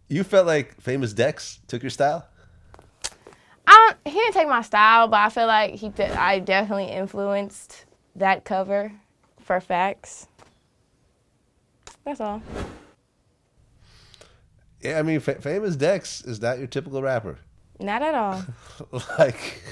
You felt like Famous Dex took your style? He didn't take my style, but I feel like I definitely influenced that cover for facts. That's all. Yeah, I mean, Famous Dex is not your typical rapper. Not at all. Like,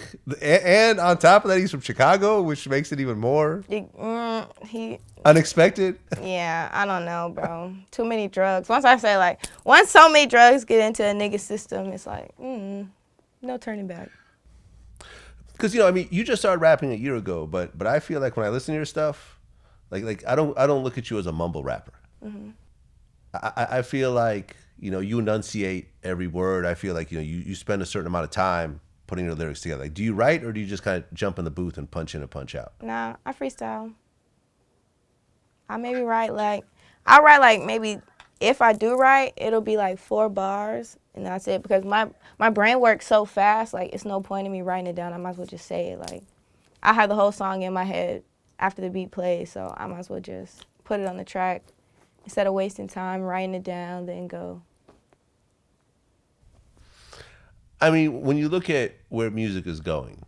and on top of that, he's from Chicago, which makes it even more He, unexpected. yeah, I don't know, bro. Too many drugs. Once so many drugs get into a nigga system, it's like, no turning back. Because I mean, you just started rapping a year ago, but I feel like when I listen to your stuff, like I don't look at you as a mumble rapper. I feel like you enunciate every word. I feel like you spend a certain amount of time putting your lyrics together. Like, do you write or do you just kind of jump in the booth and punch in and punch out? Nah, I freestyle. I maybe write like, I write like maybe, if I do write, it'll be like 4 bars and that's it, because my brain works so fast, like it's no point in me writing it down. I might as well just say it. Like, I have the whole song in my head after the beat plays, so I might as well just put it on the track instead of wasting time writing it down, then go. I mean, when you look at where music is going,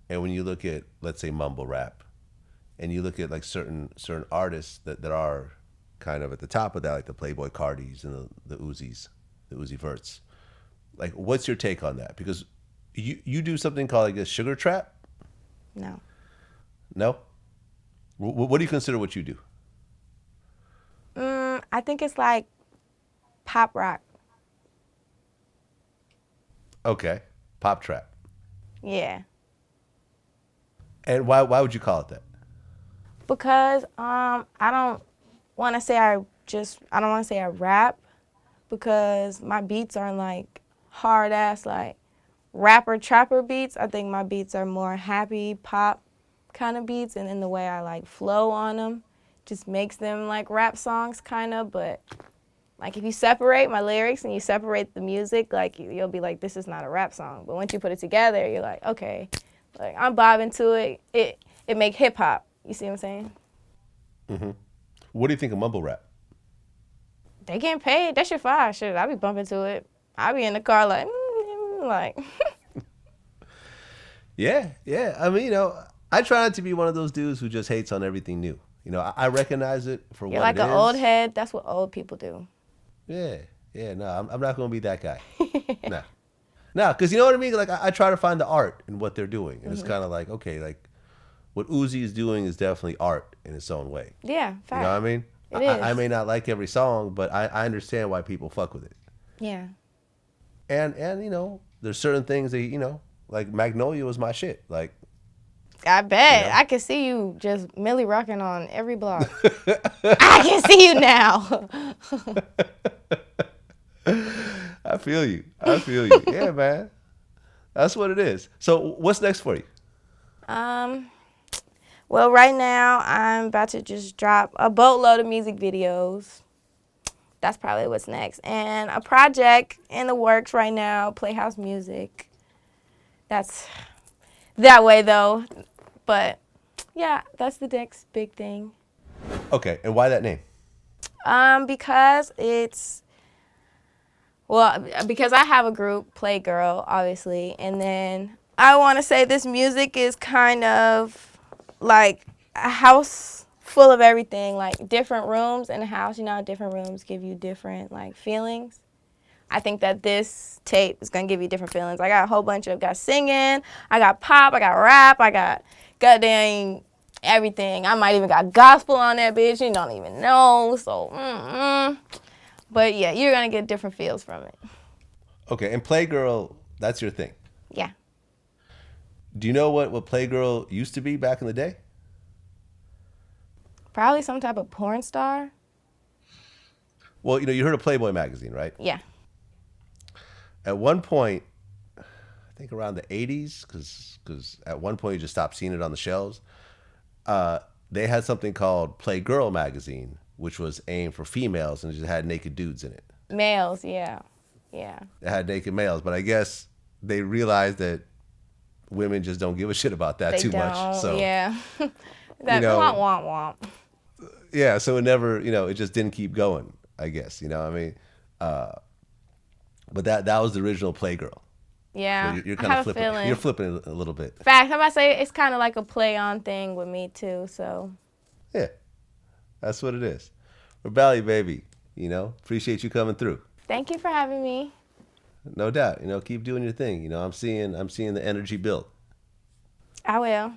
and when you look at, let's say, mumble rap, and you look at like certain artists that are kind of at the top of that, like the Playboy Cardis and the Uzis, the Uzi Verts. Like, what's your take on that? Because you do something called, I guess, sugar trap. No. No. What do you consider what you do? I think it's like pop rock. Okay, pop trap. Yeah. And why would you call it that? Because I don't want to say I don't want to say I rap, because my beats aren't like hard ass like rapper trapper beats. I think my beats are more happy pop kind of beats, and then the way I like flow on them just makes them like rap songs kind of. But like, if you separate my lyrics and you separate the music, like you'll be like, this is not a rap song. But once you put it together, you're like, okay, like I'm bobbing to it. It make hip hop. You see what I'm saying? What do you think of mumble rap? They getting paid. That shit fire. Shit, I be bumping to it. I be in the car like, like. Yeah, yeah. I mean, I try not to be one of those dudes who just hates on everything new. I recognize it for You're what like it an old is. head. That's what old people do. Yeah, yeah. No, I'm not going to be that guy. Nah, nah. Because you know what I mean. Like, I try to find the art in what they're doing, and it's kind of like, okay, like what Uzi is doing is definitely art in its own way. Yeah, You know what I fact. mean? It I is. may not like every song, but I understand why people fuck with it. Yeah. And there's certain things that like Magnolia was my shit. Like, I you bet. know, I can see you just Millie rocking on every block. I can see you now. I feel you. I feel you. Yeah, man. That's what it is. So what's next for you? um, well, right now I'm about to just drop a boatload of music videos. That's probably what's next. And a project in the works right now, Playhouse Music. That's that way though. But yeah, that's the next big thing. Okay, and why that name? Because because I have a group, Playgirl, obviously, and then I want to say this music is kind of like a house full of everything, like different rooms in a house. You know, how different rooms give you different like feelings. I think that this tape is gonna give you different feelings. I got a whole bunch of got singing, I got pop, I got rap, I got goddamn everything. I might even got gospel on that bitch. You don't even know. So, but yeah, you're gonna get different feels from it. Okay, and Playgirl, that's your thing. Yeah, Do you know what Playgirl used to be back in the day? probably some type of porn star. Well, you heard of Playboy magazine, right? Yeah. At one point, I think around the 80s, because at one point you just stopped seeing it on the shelves. They had something called Playgirl magazine, which was aimed for females and it just had naked dudes in it. Males, yeah. Yeah. It had naked males, but I guess they realized that women just don't give a shit about that They too much. don't, So, yeah. you That know, womp womp womp. yeah, so it never, it just didn't keep going, I guess, I mean? Uh, But that was the original Playgirl. Yeah, So you're I kind of have a flipping. feeling. You're flipping it a little bit. Fact, I'm about to say it's kind of like a play on thing with me too. So Yeah, that's what it is. We're Bali Baby. Appreciate you coming through. thank you for having me. No doubt. Keep doing your thing. I'm seeing the energy build. I will.